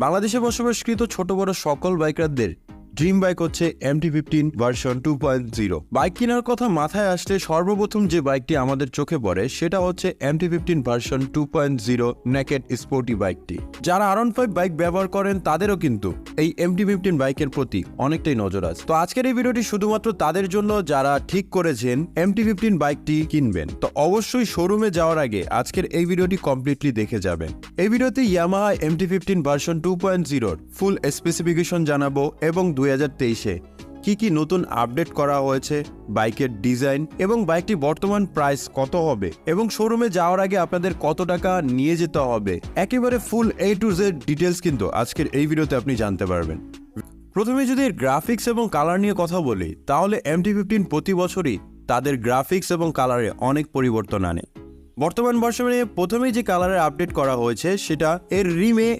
বাংলাদেশে বসবাসকৃত ছোট বড় সকল বাইকারদের ড্রিম বাইক হচ্ছে MT-15 ভার্সন 2.0। বাইক কেনার কথা মাথায় আসলে সর্বপ্রথম যে বাইকটি আমাদের চোখে পড়ে সেটা হচ্ছে MT-15 ভার্সন 2.0 নেকেড স্পোর্টি বাইকটি। যারা R15 বাইক ব্যবহার করেন তাদেরও কিন্তু এই MT-15 বাইকের প্রতি অনেকটাই নজর আছে। তো আজকের এই ভিডিওটি শুধুমাত্র তাদের জন্য যারা ঠিক করেছেন MT-15 বাইকটি কিনবেন। তো অবশ্যই শোরুমে যাওয়ার আগে আজকের এই ভিডিওটি কমপ্লিটলি দেখে যাবেন। এই ভিডিওতে ইয়ামাহা MT-15 ভার্সন 2.0 ফুল স্পেসিফিকেশন জানাবো এবং 2023-এ কি নতুন আপডেট করা হয়েছে, বাইকের ডিজাইন এবং বাইকটি বর্তমান প্রাইস কত হবে এবং শোরুমে যাওয়ার আগে আপনাদের কত টাকা নিয়ে যেতে হবে, একেবারে ফুল A to Z ডিটেলস কিন্তু আজকের এই ভিডিওতে আপনি জানতে পারবেন। প্রথমে যদি এর গ্রাফিক্স এবং কালার নিয়ে কথা বলি তাহলে MT-15 প্রতি বছরই তাদের গ্রাফিক্স এবং কালারে অনেক পরিবর্তন আনে। বর্তমান বর্ষে প্রথমেই যে কালারের আপডেট করা হয়েছে সেটা এর রিমে